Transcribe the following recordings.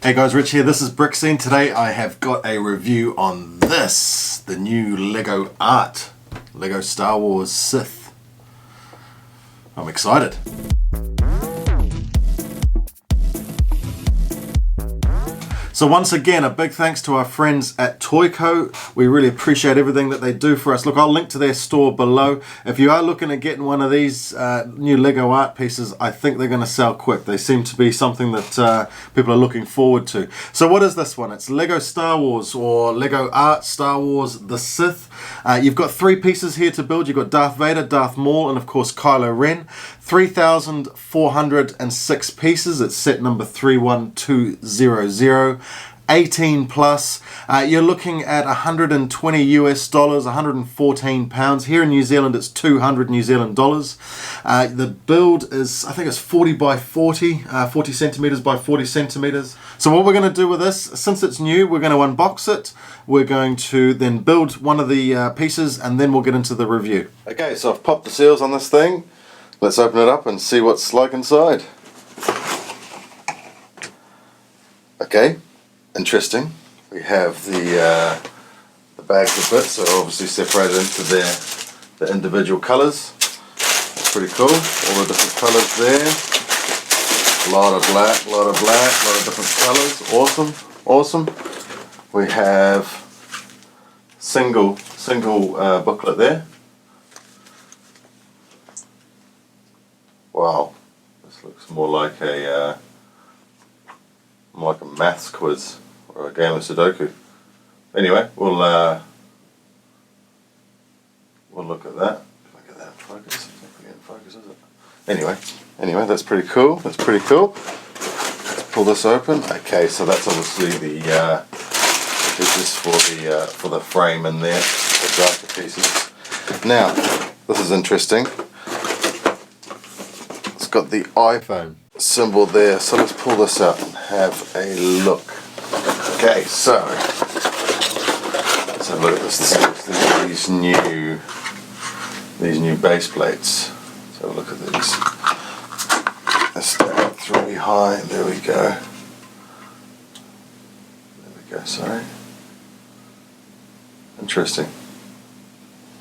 Hey guys, Rich here. This is Brick Scene. Today I have got a review on this, the new Lego art, Lego Star Wars Sith. I'm excited. So once again, a big thanks to our friends at Toyco. We really appreciate everything that they do for us. Look, I'll link to their store below. If you are looking at getting one of these new Lego art pieces, I think they're going to sell quick. They seem to be something that people are looking forward to. So what is this one? It's Lego Star Wars, or Lego Art Star Wars The Sith. You've got 3 pieces here to build. You've got Darth Vader, Darth Maul, and of course Kylo Ren. 3,406 pieces. It's set number 31200. 18 plus. You're looking at 120 US dollars, 114 pounds. Here in New Zealand it's 200 New Zealand dollars. The build is, I think it's 40 by 40, 40 centimeters by 40 centimeters. So what we're going to do with this, since it's new, we're going to unbox it. We're going to then build one of the pieces, and then we'll get into the review. Okay, so I've popped the seals on this thing. Let's open it up and see what's like inside. Okay. Interesting. We have the bags of bits are obviously separated into the individual colours. That's pretty cool. All the different colours there. A lot of black, a lot of different colours. Awesome, awesome. We have single booklet there. Wow, this looks more like a maths quiz or a game of Sudoku. Anyway, we'll look at that. If I get that in focus, I don't think in focus, is it? Anyway, that's pretty cool. That's pretty cool. Let's pull this open. Okay, so that's obviously the pieces for the frame in there, the darker pieces. Now, this is interesting. It's got the iPhone symbol there, so let's pull this out and have a look. Okay, so let's have a look at this. These new base plates. Let's have a look at these. Let's stack 3 high. There we go. Sorry. Interesting.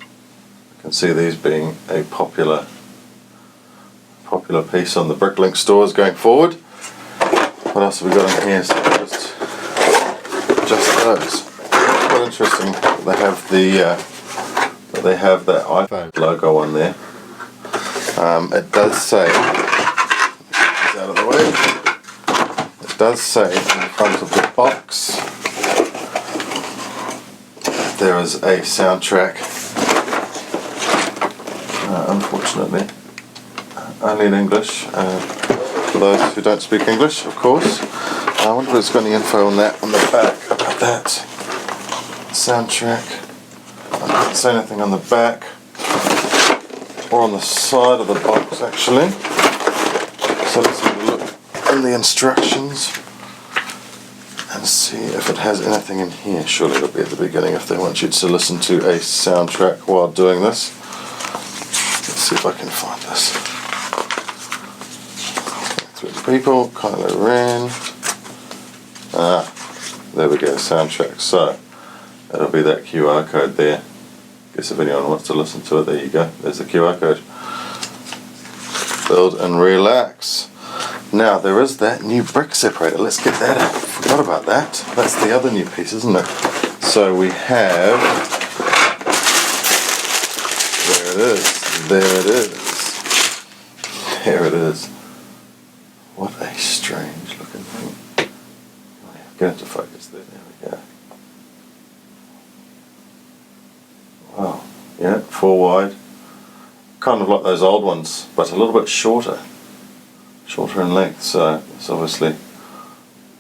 I can see these being a popular piece on the Bricklink stores going forward. What else have we got in here? So just those. Quite interesting. They have that iPhone logo on there. It does say, out of the way. It does say in front of the box there is a soundtrack. Unfortunately, only in English, for those who don't speak English, of course. I wonder if it's got any info on that on the back about that soundtrack. I didn't say anything on the back or on the side of the box actually. So let's have a look in the instructions and see if it has anything in here. Surely it'll be at the beginning if they want you to listen to a soundtrack while doing this. Let's see if I can find this. People, Kylo Ren. There we go, soundtrack. So it'll be that QR code there. Guess if anyone wants to listen to it, there you go. There's the QR code. Build and relax. Now there is that new brick separator. Let's get that out. Forgot about that. That's the other new piece, isn't it? So we have. There it is. There it is. There it is. What a strange looking thing. Get into focus there, there we go. Wow, yeah, 4 wide. Kind of like those old ones, but a little bit shorter. Shorter in length, so it's obviously,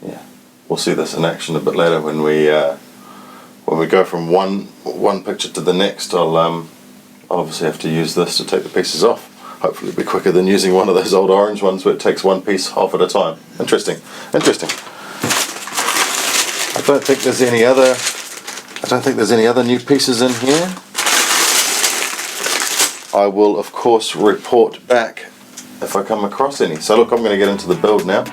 yeah. We'll see this in action a bit later when we go from one picture to the next. I'll obviously have to use this to take the pieces off. Hopefully it'll be quicker than using one of those old orange ones where it takes one piece off at a time. Interesting. Interesting. I don't think there's any other new pieces in here. I will of course report back if I come across any. So look, I'm going to get into the build now.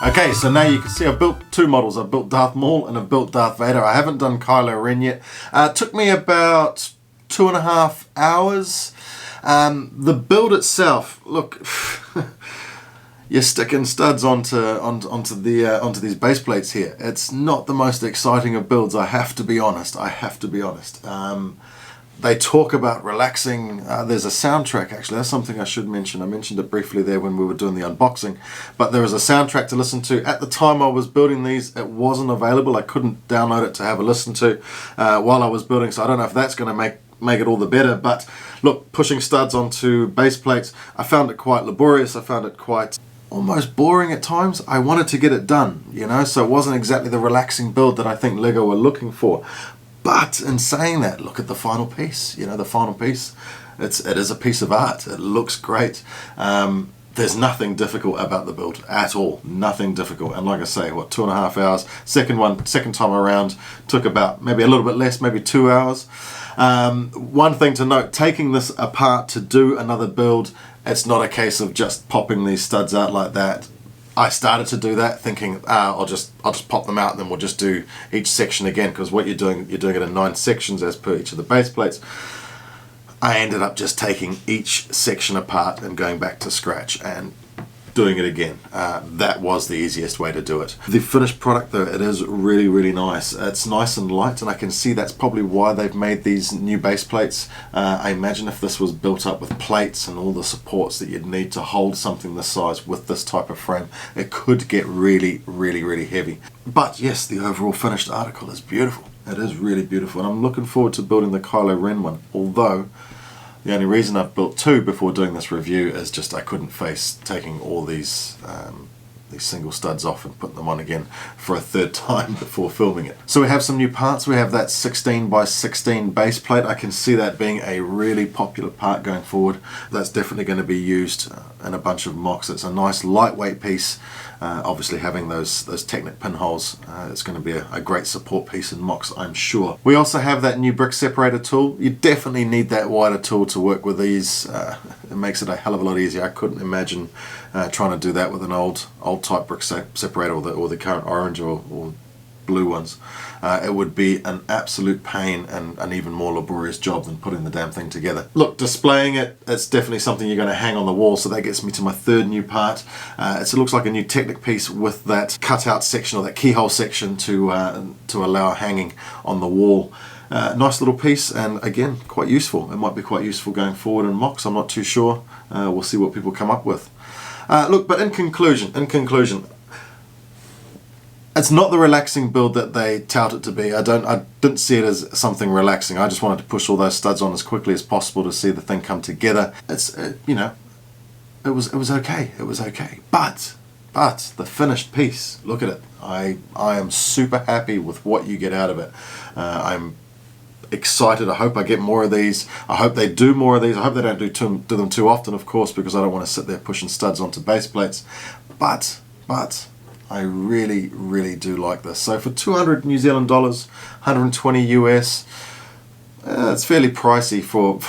Okay, so now you can see I've built two models. I've built Darth Maul and I've built Darth Vader. I haven't done Kylo Ren yet. It took me about 2.5 hours. The build itself, look, you're sticking studs onto these base plates here. It's not the most exciting of builds. I have to be honest. They talk about relaxing. There's a soundtrack, actually. That's something I should mention. I mentioned it briefly there when we were doing the unboxing. But there is a soundtrack to listen to. At the time I was building these, it wasn't available. I couldn't download it to have a listen to while I was building. So I don't know if that's going to make it all the better. But look, pushing studs onto base plates, I found it quite laborious. I found it quite almost boring at times. I wanted to get it done, you know, so it wasn't exactly the relaxing build that I think LEGO were looking for. But in saying that, look at the final piece. You know, the final piece, it is a piece of art. It looks great. There's nothing difficult about the build at all. Nothing difficult. And like I say, what, 2.5 hours? Second time around took about maybe a little bit less, maybe 2 hours. One thing to note, taking this apart to do another build, it's not a case of just popping these studs out like that. I started to do that thinking I'll just pop them out and then we'll just do each section again, because what you're doing it in 9 sections as per each of the base plates. I ended up just taking each section apart and going back to scratch and doing it again. That was the easiest way to do it. The finished product though, it is really, really nice. It's nice and light, and I can see that's probably why they've made these new base plates. I imagine if this was built up with plates and all the supports that you'd need to hold something this size with this type of frame, it could get really, really, really heavy. But yes, the overall finished article is beautiful. It is really beautiful, and I'm looking forward to building the Kylo Ren one, although the only reason I've built two before doing this review is just I couldn't face taking all these single studs off and putting them on again for a third time before filming it. So we have some new parts. We have that 16 by 16 base plate. I can see that being a really popular part going forward. That's definitely going to be used in a bunch of mocks. It's a nice lightweight piece. Obviously having those Technic pinholes, it's going to be a great support piece in mocks, I'm sure. We also have that new brick separator tool. You definitely need that wider tool to work with these. It makes it a hell of a lot easier. I couldn't imagine trying to do that with an old type brick separator or the current orange or blue ones. It would be an absolute pain and an even more laborious job than putting the damn thing together. Look, displaying it's definitely something you're going to hang on the wall, so that gets me to my third new part. It looks like a new Technic piece with that cutout section or that keyhole section to allow hanging on the wall. Nice little piece, and again, quite useful. It might be quite useful going forward in mocks, I'm not too sure. We'll see what people come up with. Look, but in conclusion, it's not the relaxing build that they tout it to be. I didn't see it as something relaxing. I just wanted to push all those studs on as quickly as possible to see the thing come together. You know, it was okay. It was okay. But the finished piece, look at it. I am super happy with what you get out of it. I'm excited. I hope I get more of these. I hope they do more of these. I hope they don't do them too often, of course, because I don't want to sit there pushing studs onto base plates. But I really, really do like this. So for 200 New Zealand dollars, 120 US, it's fairly pricey for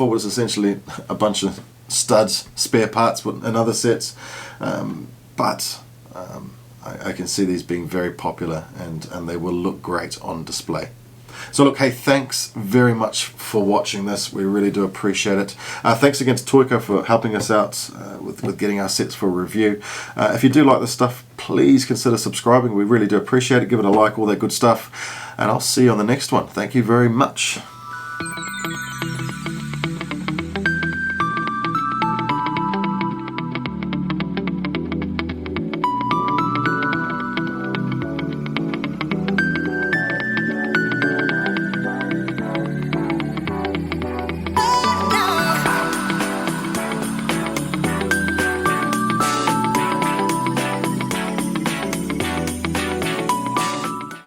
what's essentially a bunch of studs, spare parts and other sets. But I can see these being very popular, and they will look great on display. So look, hey, thanks very much for watching this. We really do appreciate it. Thanks again to Toyco for helping us out with getting our sets for review. If you do like this stuff, please consider subscribing. We really do appreciate it. Give it a like, all that good stuff. And I'll see you on the next one. Thank you very much.